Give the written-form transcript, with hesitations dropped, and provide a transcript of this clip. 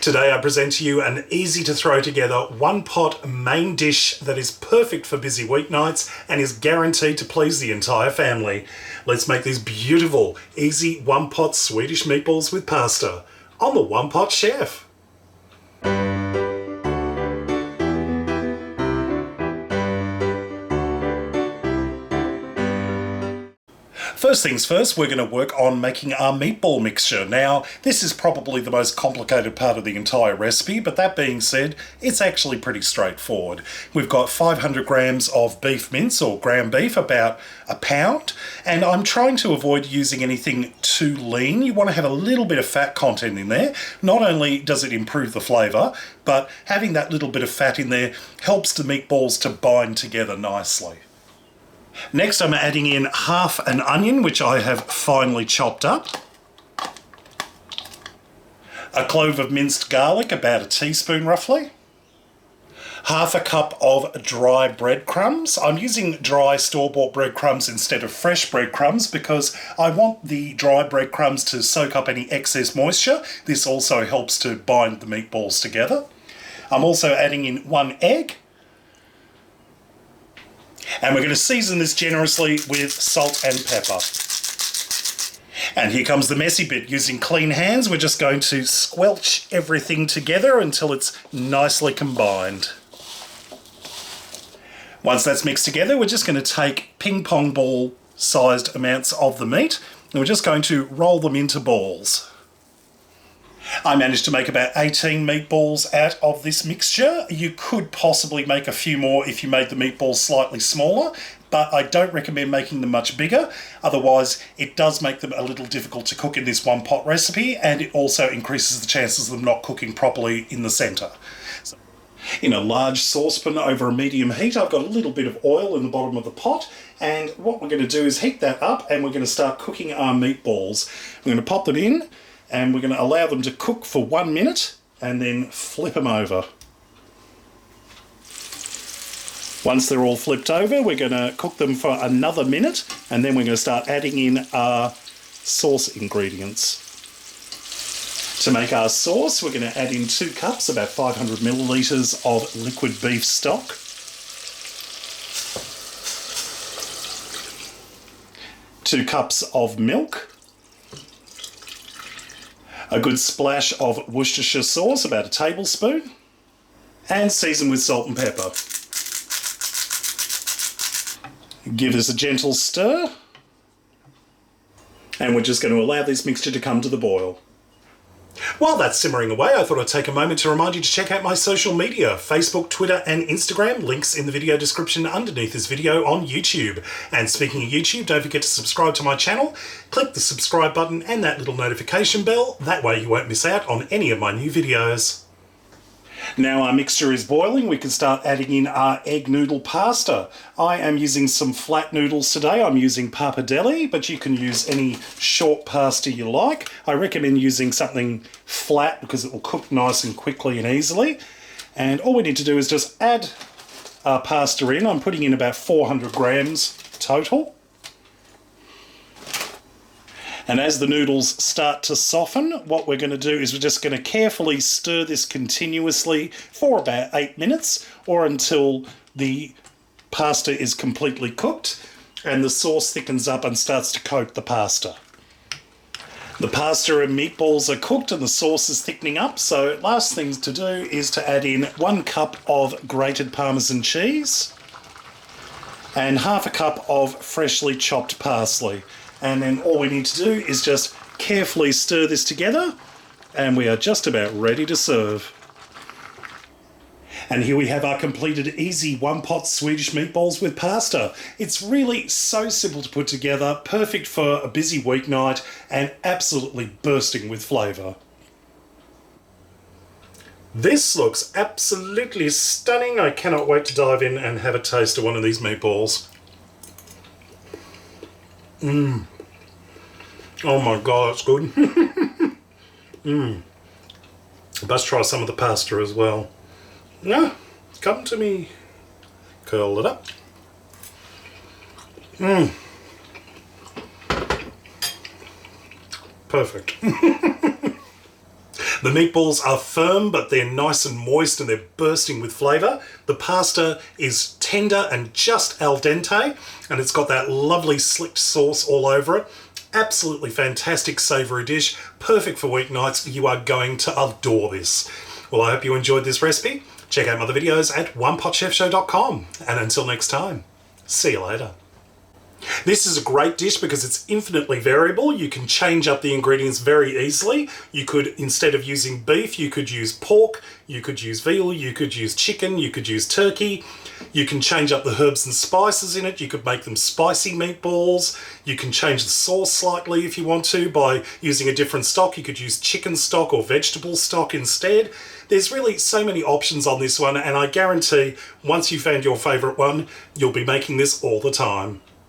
Today I present to you an easy to throw together one pot main dish that is perfect for busy weeknights and is guaranteed to please the entire family. Let's make these beautiful, easy one pot Swedish meatballs with pasta on the One Pot Chef. First things first, we're going to work on making our meatball mixture. Now, this is probably the most complicated part of the entire recipe, but that being said, it's actually pretty straightforward. We've got 500 grams of beef mince or ground beef, about a pound, and I'm trying to avoid using anything too lean. You want to have a little bit of fat content in there. Not only does it improve the flavour, but having that little bit of fat in there helps the meatballs to bind together nicely. Next, I'm adding in half an onion, which I have finely chopped up. A clove of minced garlic, about a teaspoon roughly. Half a cup of dry breadcrumbs. I'm using dry store-bought breadcrumbs instead of fresh breadcrumbs because I want the dry breadcrumbs to soak up any excess moisture. This also helps to bind the meatballs together. I'm also adding in 1 egg. And we're going to season this generously with salt and pepper. And here comes the messy bit. Using clean hands, we're just going to squelch everything together until it's nicely combined. Once that's mixed together, we're just going to take ping pong ball sized amounts of the meat and we're just going to roll them into balls. I managed to make about 18 meatballs out of this mixture. You could possibly make a few more if you made the meatballs slightly smaller, but I don't recommend making them much bigger. Otherwise, it does make them a little difficult to cook in this one pot recipe, and it also increases the chances of them not cooking properly in the centre. So, in a large saucepan over a medium heat, I've got a little bit of oil in the bottom of the pot, and what we're going to do is heat that up and we're going to start cooking our meatballs. We're going to pop them in, and we're going to allow them to cook for 1 minute and then flip them over. Once they're all flipped over, we're going to cook them for another minute and then we're going to start adding in our sauce ingredients. To make our sauce, we're going to add in 2 cups, about 500 millilitres of liquid beef stock. Two cups of milk. A good splash of Worcestershire sauce, about a tablespoon, and season with salt and pepper. Give this a gentle stir, and we're just going to allow this mixture to come to the boil. While that's simmering away, I thought I'd take a moment to remind you to check out my social media, Facebook, Twitter and Instagram, links in the video description underneath this video on YouTube. And speaking of YouTube, don't forget to subscribe to my channel, click the subscribe button and that little notification bell, that way you won't miss out on any of my new videos. Now our mixture is boiling, we can start adding in our egg noodle pasta. I am using some flat noodles today. I'm using Pappardelle, but you can use any short pasta you like. I recommend using something flat because it will cook nice and quickly and easily. And all we need to do is just add our pasta in. I'm putting in about 400 grams total. And as the noodles start to soften, what we're going to do is we're just going to carefully stir this continuously for about 8 minutes or until the pasta is completely cooked and the sauce thickens up and starts to coat the pasta. The pasta and meatballs are cooked and the sauce is thickening up, so last thing to do is to add in 1 cup of grated Parmesan cheese and half a cup of freshly chopped parsley. And then all we need to do is just carefully stir this together and we are just about ready to serve. And here we have our completed easy one pot Swedish meatballs with pasta. It's really so simple to put together, perfect for a busy weeknight and absolutely bursting with flavour. This looks absolutely stunning. I cannot wait to dive in and have a taste of one of these meatballs. Oh my god, that's good. Let's try some of the pasta as well. No, come to me. Curl it up. Perfect. The meatballs are firm, but they're nice and moist and they're bursting with flavour. The pasta is tender and just al dente, and it's got that lovely slicked sauce all over it. Absolutely fantastic savoury dish, perfect for weeknights. You are going to adore this. Well, I hope you enjoyed this recipe. Check out my other videos at OnePotChefShow.com. And until next time, see you later. This is a great dish because it's infinitely variable. You can change up the ingredients very easily. You could, instead of using beef, you could use pork, you could use veal, you could use chicken, you could use turkey. You can change up the herbs and spices in it. You could make them spicy meatballs. You can change the sauce slightly if you want to by using a different stock. You could use chicken stock or vegetable stock instead. There's really so many options on this one, and I guarantee once you found your favourite one, you'll be making this all the time.